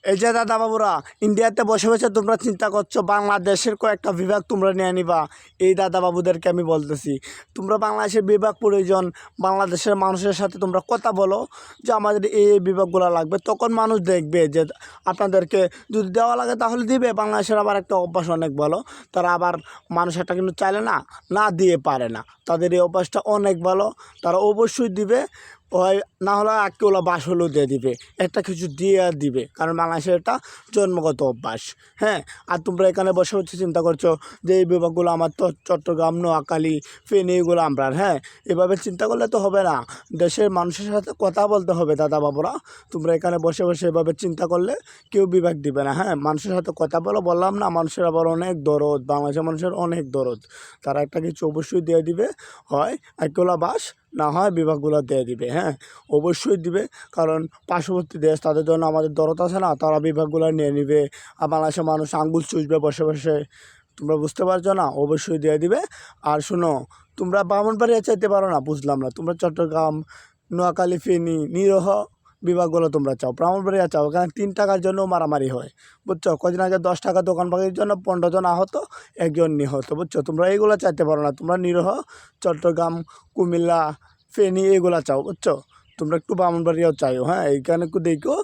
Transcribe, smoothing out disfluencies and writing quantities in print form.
এই যে দাদা বাবুরা, ইন্ডিয়াতে বসে বসে তোমরা চিন্তা করছো বাংলাদেশের কয়েকটা বিভাগ তোমরা নিয়ে নিবা। এই দাদা বাবুদেরকে আমি বলতেছি, তোমরা বাংলাদেশের বিভাগ প্রয়োজন, বাংলাদেশের মানুষের সাথে তোমরা কথা বলো যে আমাদের এই বিভাগগুলো লাগবে। তখন মানুষ দেখবে যে আপনাদেরকে যদি দেওয়া লাগে তাহলে দিবে। বাংলাদেশের আবার একটা অভ্যাস অনেক ভালো, তারা আবার মানুষ একটা কিন্তু চাইলে না না দিয়ে পারে না। তাদের এই অভ্যাসটা অনেক ভালো, তারা অবশ্যই দিবে। ওই না হলে আজকে বাস হলেও দিয়ে দিবে, একটা কিছু দিয়ে দিবে, কারণ বাংলাদেশের এটা জন্মগত অভ্যাস। হ্যাঁ, আর তোমরা এখানে বসে বসে চিন্তা করছো যে এই বিভাগগুলো আমার তো চট্টগ্রাম, নোয়াখালী, ফেনী এগুলো আমরা। হ্যাঁ, এভাবে চিন্তা করলে তো হবে না, দেশের মানুষের সাথে কথা বলতে হবে দাদা বাবুরা। তোমরা এখানে বসে বসে এভাবে চিন্তা করলে কেউ বিভাগ দিবে না। হ্যাঁ, মানুষের সাথে কথা বললাম না, মানুষের আবার অনেক দরদ, বাংলাদেশের মানুষের অনেক দরদ, তারা একটা কিছু অবশ্যই দিয়ে দিবে, হয় একলা বাস, না হয় বিভাগগুলো দিয়ে দিবে। হ্যাঁ, অবশ্যই দিবে, কারণ পার্শ্ববর্তী দেশ, তাদের জন্য আমাদের দরদ আছে না, তারা বিভাগগুলো নিয়ে নিবে। আর বাংলাদেশের মানুষ আঙ্গুল চুষবে বসে বসে, তোমরা বুঝতে পারছো না? অবশ্যই দিয়ে দিবে। আর শোনো, তোমরা ব্রাহ্মণবাড়িয়া চাইতে পারো না, বুঝলাম না, তোমরা চট্টগ্রাম, নোয়াখালী, ফেনী, নিরহ বিভাগগুলো তোমরা চাও, ব্রাহ্মণবাড়িয়া চাও, কারণ 3 টাকার জন্য মারামারি হয়, বুঝছো? কদিন আগে 10 টাকা দোকান ভাগের জন্য 15 জন আহত, 1 জন নিহত, বুঝছো? তোমরা এইগুলো চাইতে পারো না, তোমরা নিরহ, চট্টগ্রাম, কুমিল্লা, ফেনী এগুলা চাও, বুঝছো? তোমরা একটু ব্রাহ্মণবাড়িয়াও চাইও। হ্যাঁ, এইখানে একটু দেখো।